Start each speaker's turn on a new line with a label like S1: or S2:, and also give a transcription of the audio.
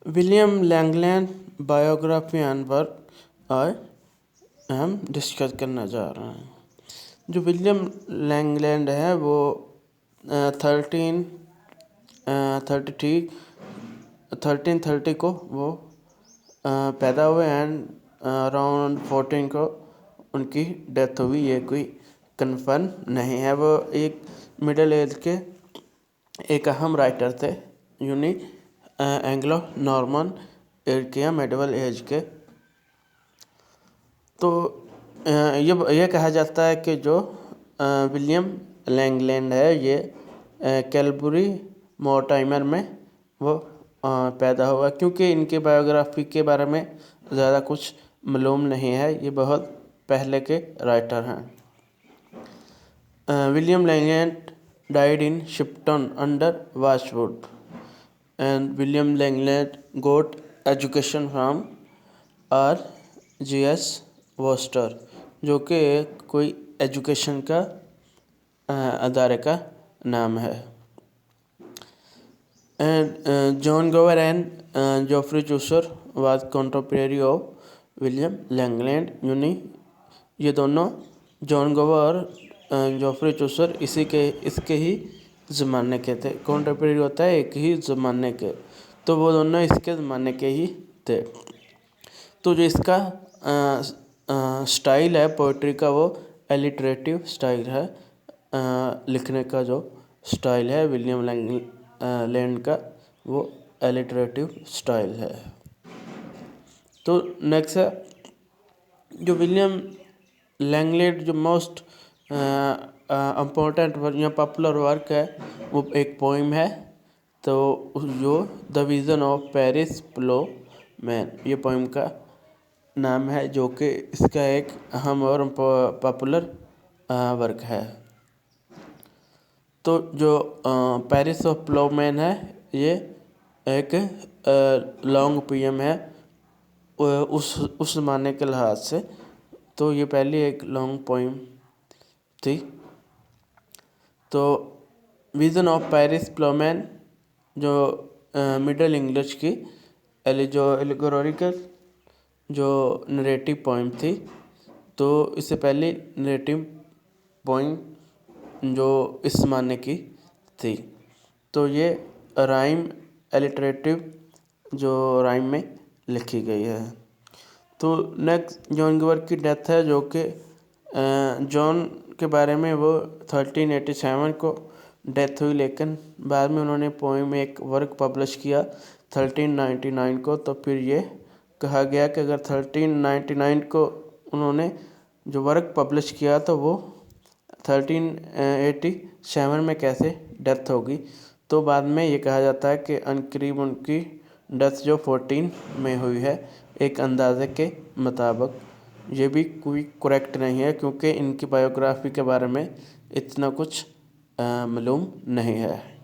S1: William Langland biography and work आज हम discuss करना जा रहे हैं। जो विलियम लैंगलैंड है वो 1330 को वो पैदा हुए एंड अराउंड 14 को उनकी डेथ हुई। ये कोई कन्फर्म नहीं है। वो एक मिडिल एज के एक अहम राइटर थे, यूनी एंग्लो नॉर्मन एज के या मेडिवल एज के। तो ये कहा जाता है कि जो विलियम लैंगलैंड है ये कैलगरी मोरटाइमर में वो पैदा हुआ, क्योंकि इनके बायोग्राफी के बारे में ज़्यादा कुछ मालूम नहीं है। ये बहुत पहले के राइटर हैं। William Langland died in Shipton under Washwood, and William Langland got education from R.G.S. Worcester, जो कि कोई एजुकेशन का अदारे का नाम है। And John Gower and Geoffrey Chaucer was contemporary of William Langland यूनी। ये दोनों जॉन गोवर जॉफ्री चूसर इसके ही ज़माने के थे। कंटेम्परेरी होता है एक ही ज़माने के, तो वो दोनों इसके ज़माने के ही थे। तो जो इसका स्टाइल है पोइट्री का वो एलिटरेटिव स्टाइल है। लिखने का जो स्टाइल है विलियम लैंगलैंड का वो एलिटरेटिव स्टाइल है। तो नेक्स्ट है जो विलियम लैंगलैंड जो मोस्ट इम्पोर्टेंट या पॉपुलर वर्क है वो एक पोइम है। तो जो the vision of Paris Plowman ये पोइम का नाम है, जो कि इसका एक अहम और पॉपुलर वर्क है। तो जो पेरिस ऑफ प्लोमैन है ये एक लॉन्ग पोएम है उस ज़माने के लिहाज से। तो ये पहली एक लॉन्ग पोएम थी। तो विज़न ऑफ पेरिस प्लोमैन जो मिडिल इंग्लिश की जो एलिगोरिकल जो नरेटिव पोएम थी। तो इससे पहले नरेटिव पोएम जो इस ज़माने की थी। तो ये राइम एलिटरेटिव जो राइम में लिखी गई है। तो नेक्स्ट जॉन गोवर की डेथ है, जो कि जॉन के बारे में वो 1387 को डेथ हुई, लेकिन बाद में उन्होंने पोएम एक वर्क पब्लिश किया 1399 को। तो फिर ये कहा गया कि अगर 1399 को उन्होंने जो वर्क पब्लिश किया तो वो 1387 में कैसे डेथ होगी। तो बाद में ये कहा जाता है कि अनकरीब उनकी डेथ जो 14 में हुई है एक अंदाजे के मुताबिक। ये भी कोई करेक्ट नहीं है, क्योंकि इनकी बायोग्राफी के बारे में इतना कुछ मालूम नहीं है।